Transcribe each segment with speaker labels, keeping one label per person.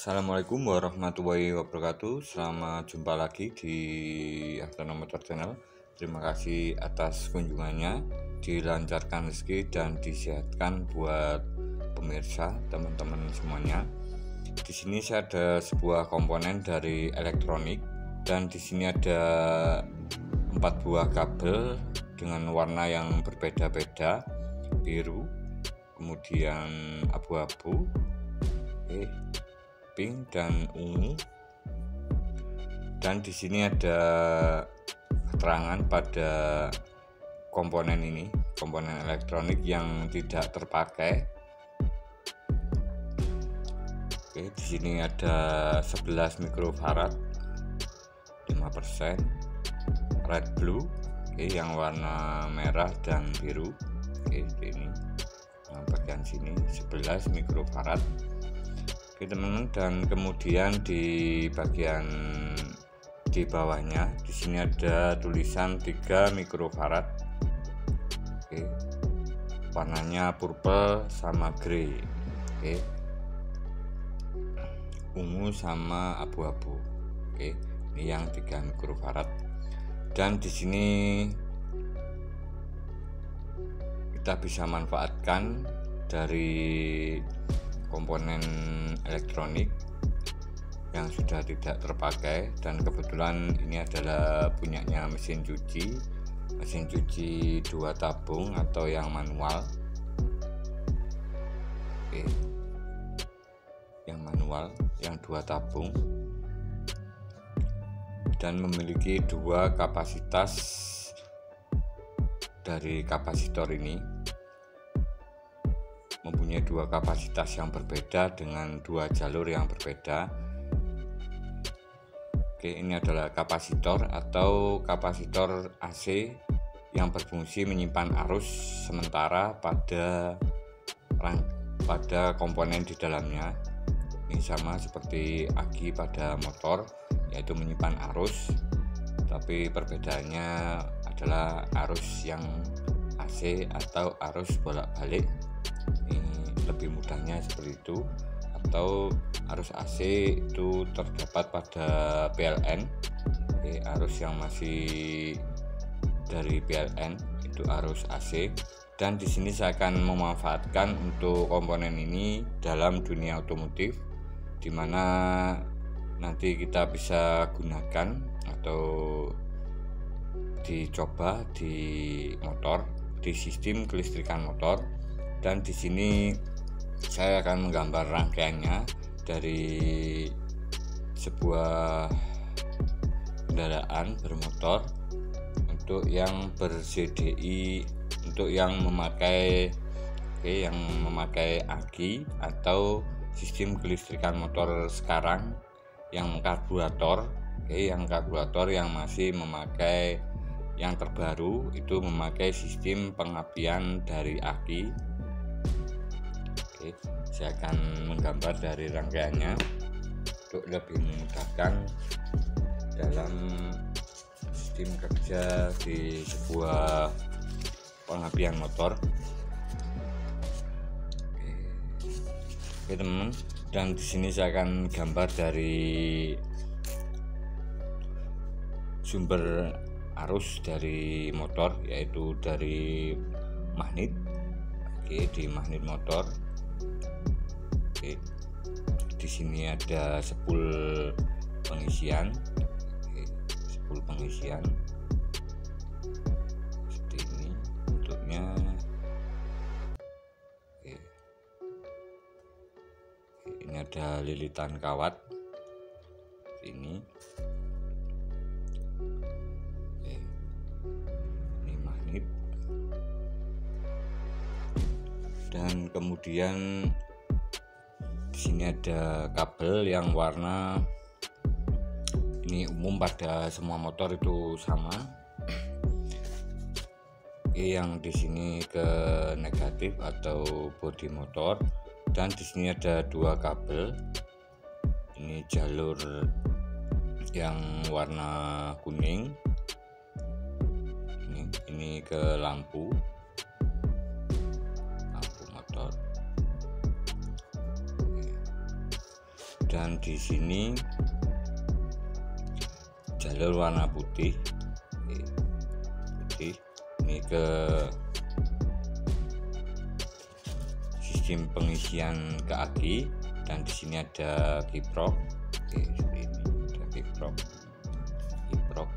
Speaker 1: Assalamualaikum warahmatullahi wabarakatuh. Selamat jumpa lagi di Hartono Motor Channel. Terima kasih atas kunjungannya. Dilancarkan rezeki dan disehatkan buat pemirsa, teman-teman semuanya. Di sini saya ada sebuah komponen dari elektronik dan di sini ada 4 buah kabel dengan warna yang berbeda-beda, biru, kemudian abu-abu, pink dan ungu. Dan di sini ada keterangan pada komponen ini, komponen elektronik yang tidak terpakai. Di sini ada 11 mikrofarad 5%, red blue, yang warna merah dan biru. Ini bagian sini 11 mikrofarad. Teman-teman, dan kemudian di bagian di bawahnya di sini ada tulisan 3 mikrofarad. Warnanya purple sama grey, ungu sama abu-abu. Ini yang 3 mikrofarad. Dan di sini kita bisa manfaatkan dari komponen elektronik yang sudah tidak terpakai, dan kebetulan ini adalah punyanya mesin cuci 2 tabung atau yang manual. Yang manual yang 2 tabung, dan memiliki 2 kapasitas. Dari kapasitor ini mempunyai 2 kapasitas yang berbeda dengan 2 jalur yang berbeda. Ini adalah kapasitor atau kapasitor AC yang berfungsi menyimpan arus sementara pada komponen di dalamnya. Ini sama seperti aki pada motor, yaitu menyimpan arus, tapi perbedaannya adalah arus yang AC atau arus bolak-balik. Ini lebih mudahnya seperti itu. Atau arus AC itu terdapat pada PLN. Arus yang masih dari PLN itu arus AC. Dan di sini saya akan memanfaatkan untuk komponen ini dalam dunia otomotif, di mana nanti kita bisa gunakan atau dicoba di motor, di sistem kelistrikan motor. Dan di sini saya akan menggambar rangkaiannya dari sebuah kendaraan bermotor untuk yang ber-CDI, untuk yang memakai aki atau sistem kelistrikan motor sekarang yang karburator, yang masih memakai yang terbaru itu memakai sistem pengapian dari aki. Saya akan menggambar dari rangkaiannya untuk lebih memudahkan dalam sistem kerja di sebuah pengapian motor. Teman-teman, dan di sini saya akan gambar dari sumber arus dari motor, yaitu dari magnet. Di magnet motor. Di sini ada spool pengisian. Spool pengisian seperti ini bentuknya. Ini ada lilitan kawat ini. Ini magnet. Dan kemudian di sini ada kabel yang warna ini umum pada semua motor itu sama. Yang di sini ke negatif atau bodi motor, dan di sini ada 2 kabel. Ini jalur yang warna kuning. Ini ke lampu motor. dan di sini jalur warna putih. Putih ini ke sistem pengisian ke aki, dan di sini ada kiprok. Seperti ini ada kiprok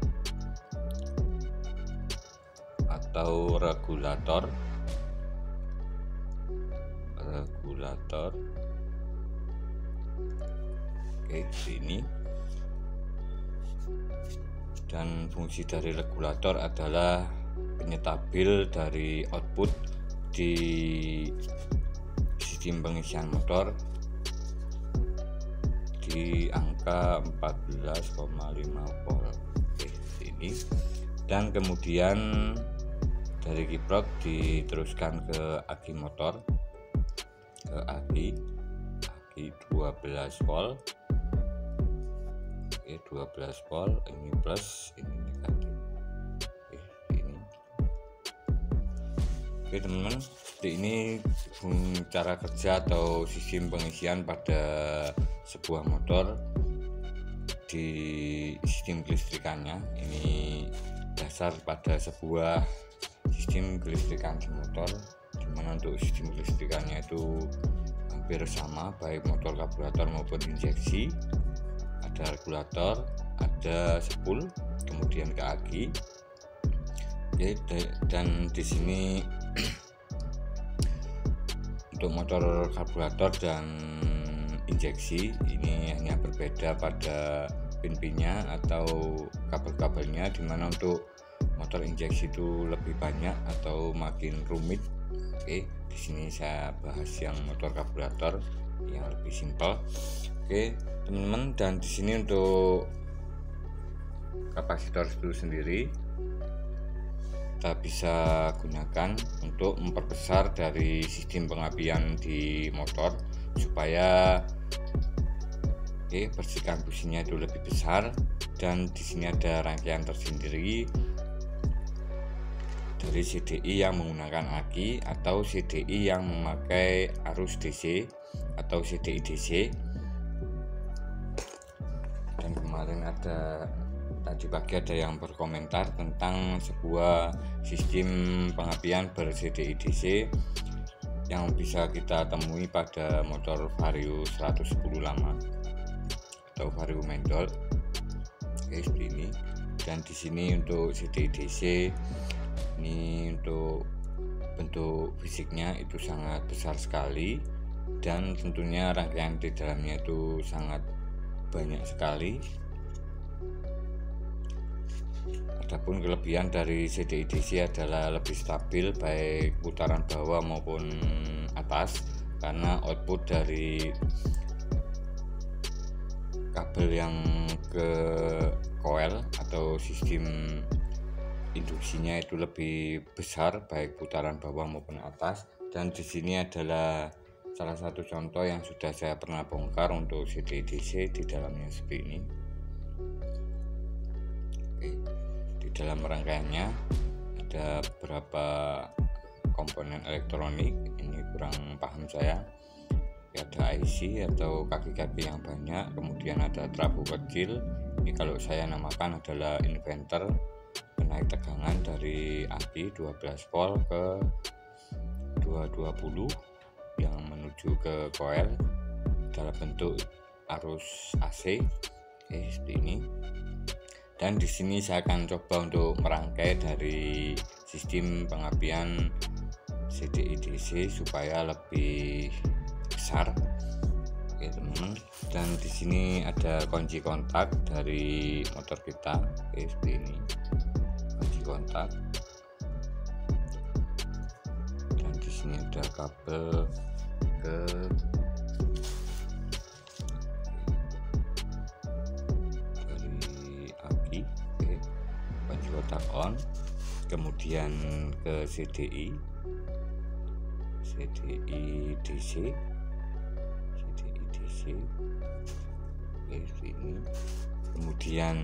Speaker 1: atau regulator. Sini. Dan fungsi dari regulator adalah penyetabil dari output di sistem pengisian motor di angka 14,5 volt. Ini, dan kemudian dari kiprok diteruskan ke aki motor, ke aki 12 volt. 12 volt, ini plus, ini negatif. Ini. Teman-teman, seperti ini cara kerja atau sistem pengisian pada sebuah motor di sistem kelistrikannya. Ini dasar pada sebuah sistem kelistrikan di motor, dimana untuk sistem kelistrikannya itu hampir sama, baik motor karburator maupun injeksi. Ada regulator, ada spool, kemudian ke aki. Dan di sini untuk motor karburator dan injeksi ini hanya berbeda pada pin-pinnya atau kabel-kabelnya, dimana untuk motor injeksi itu lebih banyak atau makin rumit. Di sini saya bahas yang motor karburator yang lebih simpel. Teman-teman, dan di sini untuk kapasitor itu sendiri kita bisa gunakan untuk memperbesar dari sistem pengapian di motor supaya percikan businya itu lebih besar. Dan di sini ada rangkaian tersendiri dari CDI yang menggunakan aki atau CDI yang memakai arus DC atau CDI DC. Dan kemarin tadi pagi ada yang berkomentar tentang sebuah sistem pengapian ber-CDI DC yang bisa kita temui pada motor Vario 110 lama atau Vario Mendol. Seperti ini. Dan di sini untuk CDI DC ini untuk bentuk fisiknya itu sangat besar sekali, dan tentunya rangkaian di dalamnya itu sangat banyak sekali. Adapun kelebihan dari CDI DC adalah lebih stabil baik putaran bawah maupun atas, karena output dari kabel yang ke coil atau sistem induksinya itu lebih besar baik putaran bawah maupun atas. Dan di sini adalah salah satu contoh yang sudah saya pernah bongkar untuk CDI DC. Di dalamnya seperti ini. Di dalam rangkaiannya ada beberapa komponen elektronik, ini kurang paham saya. Ada IC atau kaki-kaki yang banyak, kemudian ada trafo kecil. Ini kalau saya namakan adalah inverter penaik tegangan dari aki 12 volt ke 220 yang menuju ke coil dalam bentuk arus AC. Seperti ini. Dan di sini saya akan coba untuk merangkai dari sistem pengapian CDI DC supaya lebih besar, teman-teman. Dan di sini ada kunci kontak dari motor kita, seperti ini, kunci kontak. Dan di sini ada kabel ke dari aki, kunci kontak on, kemudian ke CDI DC. Ini kemudian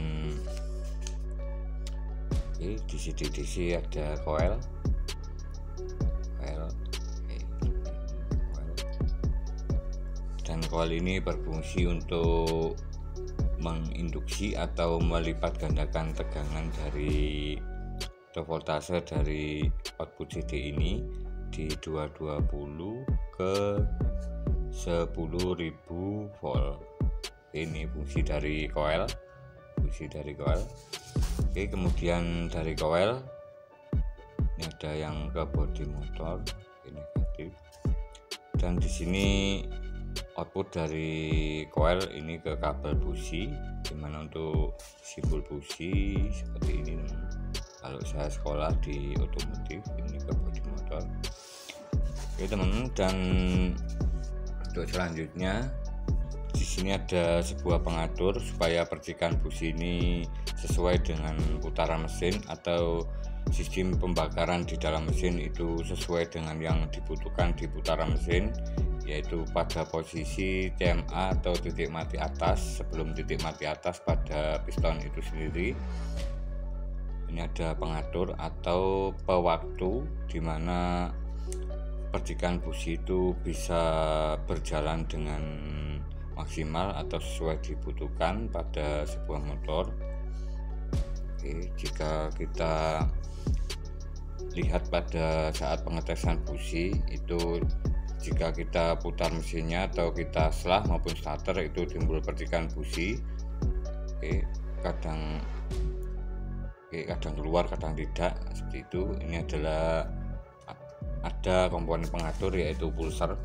Speaker 1: di CDI DC ada coil, dan dan coil ini berfungsi untuk menginduksi atau melipat gandakan tegangan dari atau voltase dari output CD ini di 220 ke 10.000 volt. Ini fungsi dari coil. Oke, kemudian dari coil ini ada yang ke bodi motor, ini negatif, dan di sini output dari coil ini ke kabel busi, dimana untuk simbol busi seperti ini. Kalau saya sekolah di otomotif, ini ke bodi motor. Oke teman-teman, dan untuk selanjutnya di sini ada sebuah pengatur supaya percikan busi ini sesuai dengan putaran mesin atau sistem pembakaran di dalam mesin itu sesuai dengan yang dibutuhkan di putaran mesin, yaitu pada posisi CMA atau titik mati atas sebelum titik mati atas pada piston itu sendiri. Ini ada pengatur atau pewaktu di mana percikan busi itu bisa berjalan dengan maksimal atau sesuai dibutuhkan pada sebuah motor. Oke, jika kita lihat pada saat pengetesan busi itu, jika kita putar mesinnya atau kita selah maupun starter itu timbul percikan busi. Oke, kadang keluar kadang tidak, seperti itu. Ini adalah ada komponen pengatur yaitu pulser.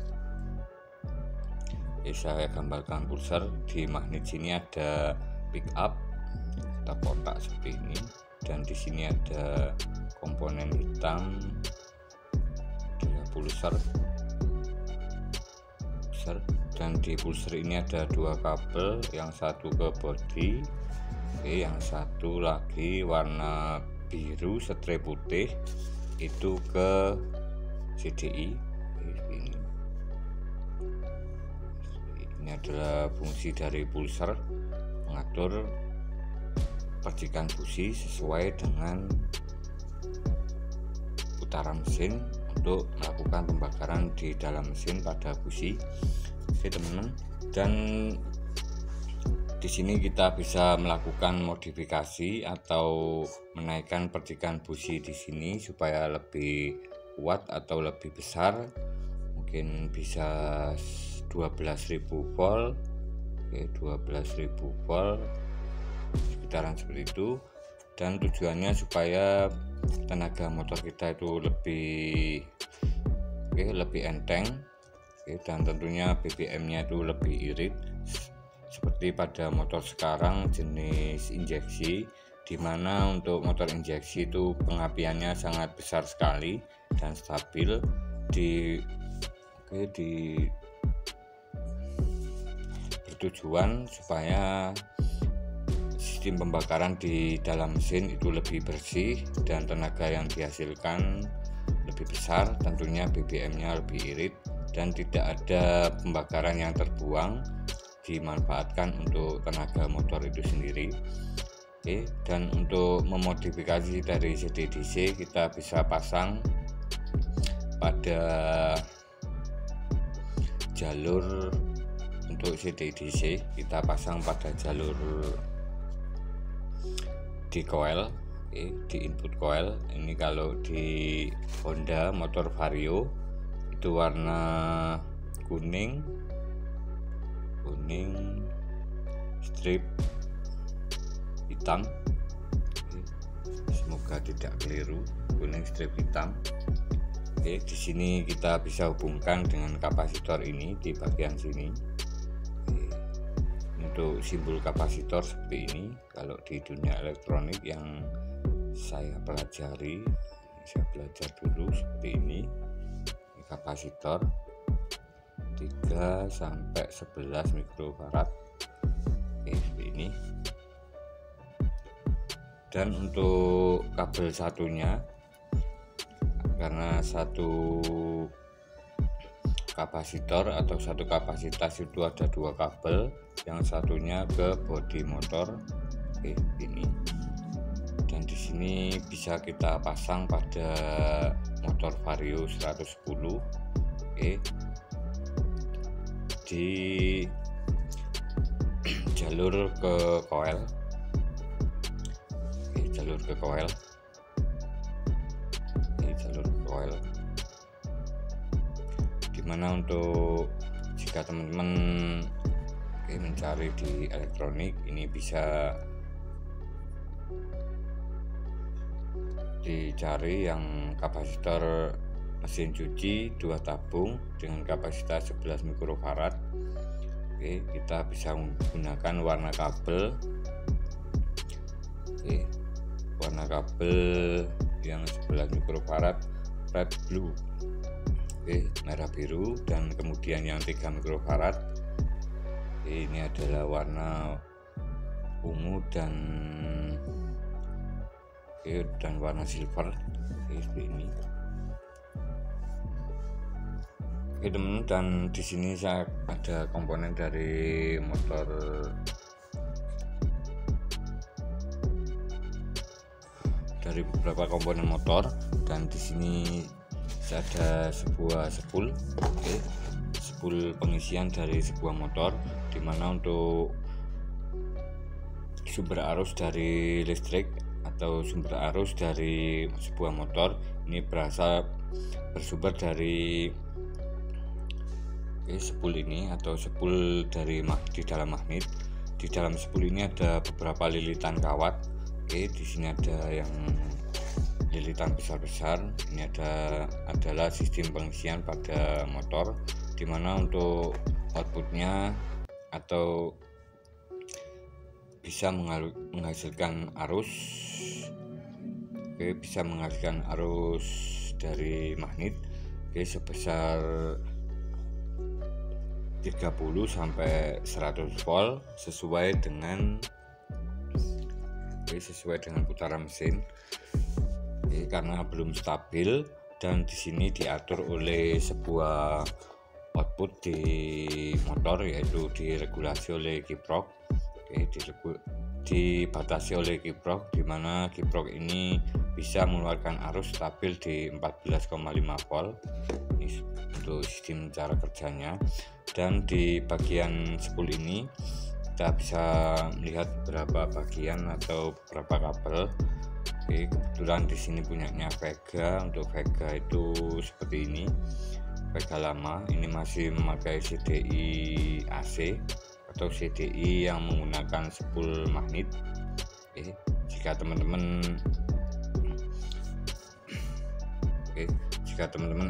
Speaker 1: Saya gambarkan pulser. Di magnet sini ada pick up atau kotak seperti ini, dan di sini ada komponen hitam adalah pulser, dan di pulser ini ada dua kabel, yang satu ke bodi, yang satu lagi warna biru strip putih itu ke CDI. Ini adalah fungsi dari pulser, mengatur percikan busi sesuai dengan putaran mesin untuk melakukan pembakaran di dalam mesin pada busi. Oke teman-teman, dan di sini kita bisa melakukan modifikasi atau menaikkan percikan busi di sini supaya lebih kuat atau lebih besar. Mungkin bisa 12.000 volt, 12.000 volt sekitaran seperti itu. Dan tujuannya supaya tenaga motor kita itu lebih enteng, dan tentunya BBM-nya itu lebih irit. Seperti pada motor sekarang jenis injeksi, dimana untuk motor injeksi itu pengapiannya sangat besar sekali dan stabil bertujuan supaya sistem pembakaran di dalam mesin itu lebih bersih dan tenaga yang dihasilkan lebih besar, tentunya BBM-nya lebih irit dan tidak ada pembakaran yang terbuang, dimanfaatkan untuk tenaga motor itu sendiri. Oke, dan untuk memodifikasi dari CD/DC kita bisa pasang pada jalur untuk CD/DC, kita pasang pada jalur di coil, di input coil. Ini kalau di Honda motor Vario itu warna kuning strip hitam. Semoga tidak keliru, kuning strip hitam. Oke, di sini kita bisa hubungkan dengan kapasitor ini di bagian sini. Untuk simbol kapasitor seperti ini, kalau di dunia elektronik yang saya pelajari, saya belajar dulu seperti ini kapasitor 3 sampai 11 mikrofarad. Oke, seperti ini. Dan untuk kabel satunya, karena satu kapasitor atau satu kapasitas itu ada dua kabel, yang satunya ke bodi motor. Oke, ini. Dan di sini bisa kita pasang pada motor Vario 110. Oke. di jalur ke coil. Jalur ke coil, dimana untuk jika teman-teman mencari di elektronik, ini bisa dicari yang kapasitor mesin cuci 2 tabung dengan kapasitas 11 mikrofarad. Kita bisa menggunakan warna kabel, warna kabel yang 11 mikrofarad red blue, merah biru, dan kemudian yang 3 mikrofarad ini adalah warna ungu dan warna silver, seperti ini. Teman-teman, dan di sini saya ada komponen dari motor beberapa komponen motor, dan di sini ada sebuah spool pengisian dari sebuah motor, dimana untuk sumber arus dari listrik atau sumber arus dari sebuah motor ini bersumber dari spool ini, atau spool dari di dalam magnet. Di dalam spool ini ada beberapa lilitan kawat. Di sini ada yang lilitan besar-besar. Ini adalah sistem pengisian pada motor, dimana untuk outputnya atau bisa menghasilkan arus, bisa menghasilkan arus dari magnet sebesar 30 sampai 100 volt sesuai dengan putaran mesin. Karena belum stabil, dan di sini diatur oleh sebuah output di motor, yaitu diregulasi oleh kiprok, dibatasi oleh kiprok, di mana kiprok ini bisa mengeluarkan arus stabil di 14,5 volt. Ini untuk sistem cara kerjanya. Dan di bagian spool ini kita bisa melihat beberapa bagian atau beberapa kabel. Kebetulan di sini punyanya Vega. Untuk Vega itu seperti ini, Vega lama. Ini masih memakai CDI AC atau CDI yang menggunakan spool magnet. Jika teman-teman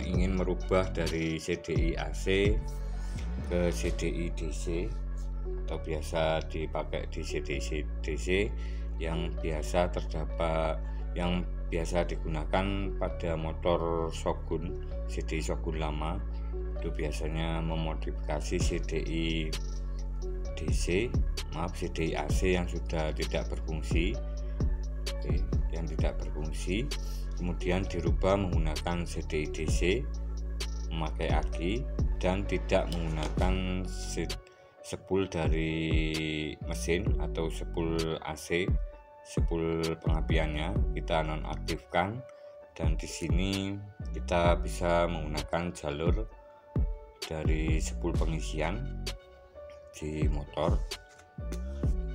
Speaker 1: ingin merubah dari CDI AC ke CDI DC atau biasa dipakai di CDI DC yang biasa digunakan pada motor Shogun, CDI Shogun lama, itu biasanya memodifikasi CDI AC yang sudah tidak berfungsi, kemudian dirubah menggunakan CDI DC memakai aki dan tidak menggunakan spool dari mesin atau spool AC. Spool pengapiannya kita nonaktifkan, dan di sini kita bisa menggunakan jalur dari spool pengisian di motor,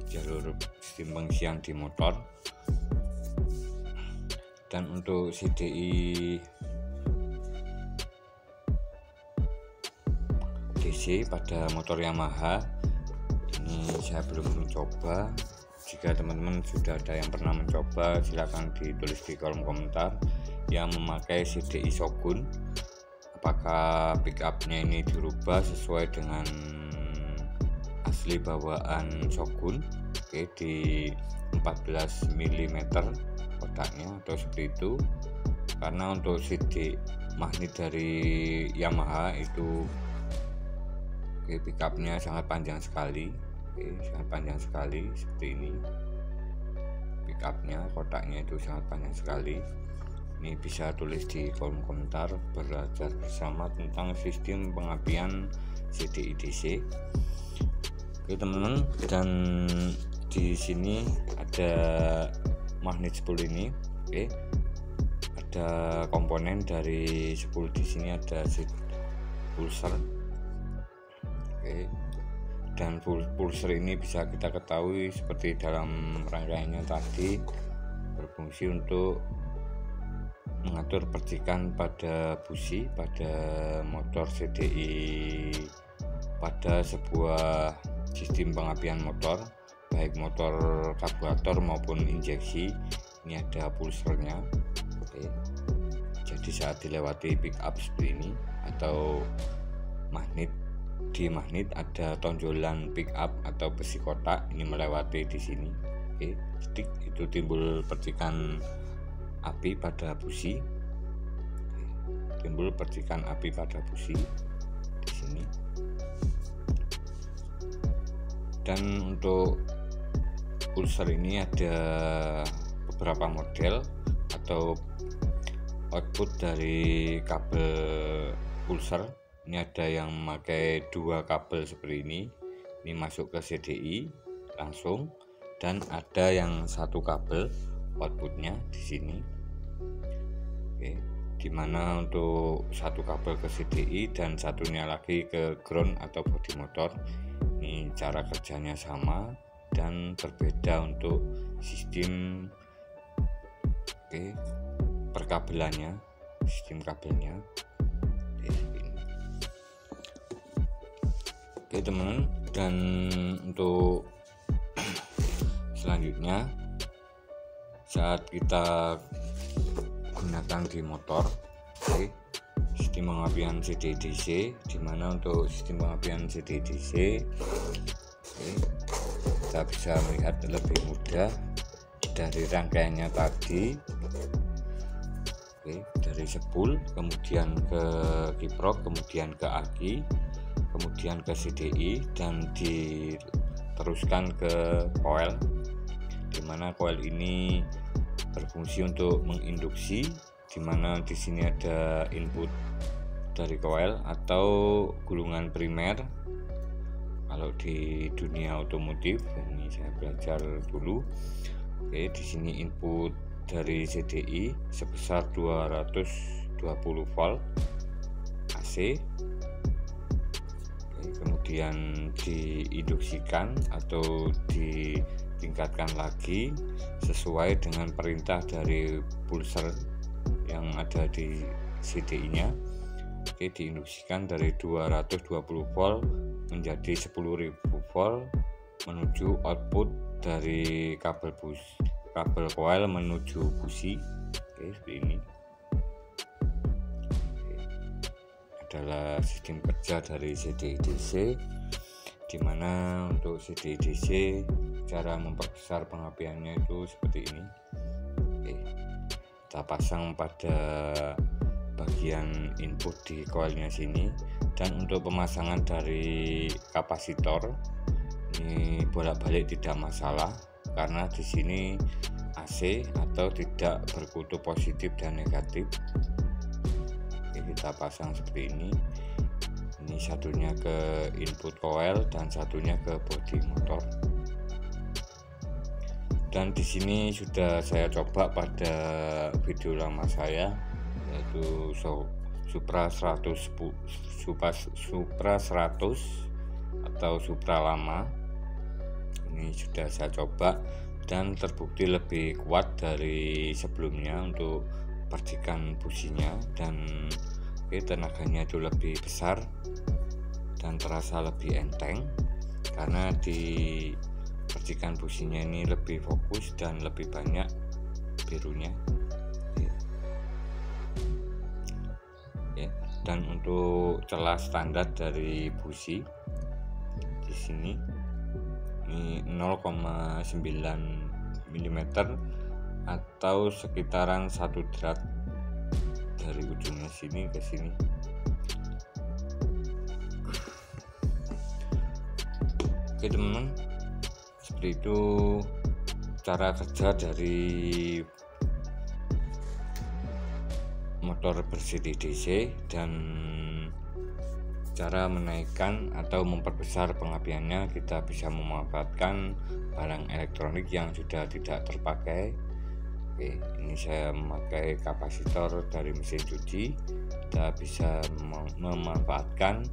Speaker 1: jalur sistem pengisian di motor. Dan untuk CDI DC pada motor Yamaha ini saya belum mencoba. Jika teman-teman sudah ada yang pernah mencoba, silahkan ditulis di kolom komentar yang memakai CDI Shogun, apakah pickupnya ini dirubah sesuai dengan asli bawaan Shogun, di 14 mm kotaknya atau seperti itu. Karena untuk CD magnet dari Yamaha itu pickupnya sangat panjang sekali, seperti ini. Pickupnya, kotaknya itu sangat panjang sekali. Ini bisa tulis di kolom komentar, belajar bersama tentang sistem pengapian CDI DC. Oke teman-teman, dan di sini ada magnet spool ini. Ada komponen dari spool. Di sini ada pulser. Oke. Dan pulser ini bisa kita ketahui seperti dalam rangkaiannya tadi, berfungsi untuk mengatur percikan pada busi pada motor CDI pada sebuah sistem pengapian motor, baik motor karburator maupun injeksi. Ini ada pulsernya. Oke. Jadi saat dilewati pick up seperti ini atau magnet, di magnet ada tonjolan pick up atau besi kotak, ini melewati di sini. Oke, stick itu timbul percikan api pada busi. Timbul percikan api pada busi di sini. Dan untuk pulser ini ada beberapa model atau output dari kabel pulser. Ini ada yang memakai 2 kabel seperti ini masuk ke CDI langsung, dan ada yang 1 kabel outputnya di sini. Oke, dimana untuk 1 kabel ke CDI dan satunya lagi ke ground atau bodi motor. Ini cara kerjanya sama dan berbeda untuk sistem perkabelannya, sistem kabelnya. Oke teman-teman, dan untuk selanjutnya saat kita gunakan di motor, sistem pengapian CDI-DC, dimana untuk sistem pengapian CDI-DC kita bisa melihat lebih mudah dari rangkaiannya tadi. Dari spool, kemudian ke kiprok, kemudian ke aki, kemudian ke CDI, dan diteruskan ke coil, dimana coil ini berfungsi untuk menginduksi, dimana di sini ada input dari coil atau gulungan primer. Kalau di dunia otomotif, ini saya belajar dulu. Oke, di sini input dari CDI sebesar 220 volt AC. Oke, kemudian diinduksikan atau ditingkatkan lagi sesuai dengan perintah dari pulser yang ada di CDI-nya. Oke, diinduksikan dari 220 volt menjadi 10.000 volt menuju output dari kabel coil menuju busi. Oke, seperti ini. Oke, adalah sistem kerja dari CDI-DC, dimana untuk CDI-DC cara memperbesar pengapiannya itu seperti ini. Oke, kita pasang pada bagian input di coilnya sini. Dan untuk pemasangan dari kapasitor ini bolak-balik tidak masalah, karena di sini AC atau tidak berkutub positif dan negatif. Oke, kita pasang seperti ini. Ini satunya ke input coil dan satunya ke bodi motor. Dan di sini sudah saya coba pada video lama saya, yaitu Supra 100 atau Supra lama. Ini sudah saya coba dan terbukti lebih kuat dari sebelumnya untuk percikan businya, dan tenaganya itu lebih besar dan terasa lebih enteng karena di percikan businya ini lebih fokus dan lebih banyak birunya. Dan untuk celah standar dari busi di sini ini 0,9 mm atau sekitaran 1 drat dari ujungnya sini ke sini. Oke teman-teman, seperti itu cara kerja dari motor ber-CDI-DC dan cara menaikkan atau memperbesar pengapiannya. Kita bisa memanfaatkan barang elektronik yang sudah tidak terpakai. Oke, ini saya memakai kapasitor dari mesin cuci. Kita bisa memanfaatkan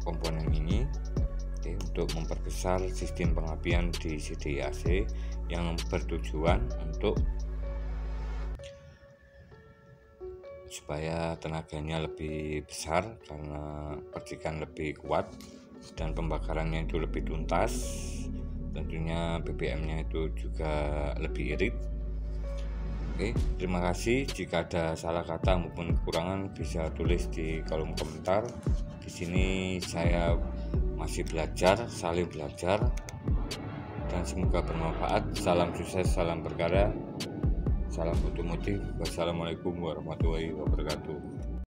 Speaker 1: komponen ini untuk memperbesar sistem pengapian di CDI AC yang bertujuan untuk supaya tenaganya lebih besar karena percikan lebih kuat dan pembakarannya itu lebih tuntas. Tentunya BBM-nya itu juga lebih irit. Oke, terima kasih. Jika ada salah kata maupun kekurangan bisa tulis di kolom komentar. Di sini saya masih belajar, saling belajar, dan semoga bermanfaat. Salam sukses, salam berkarya, salam otomotif. Wassalamualaikum warahmatullahi wabarakatuh.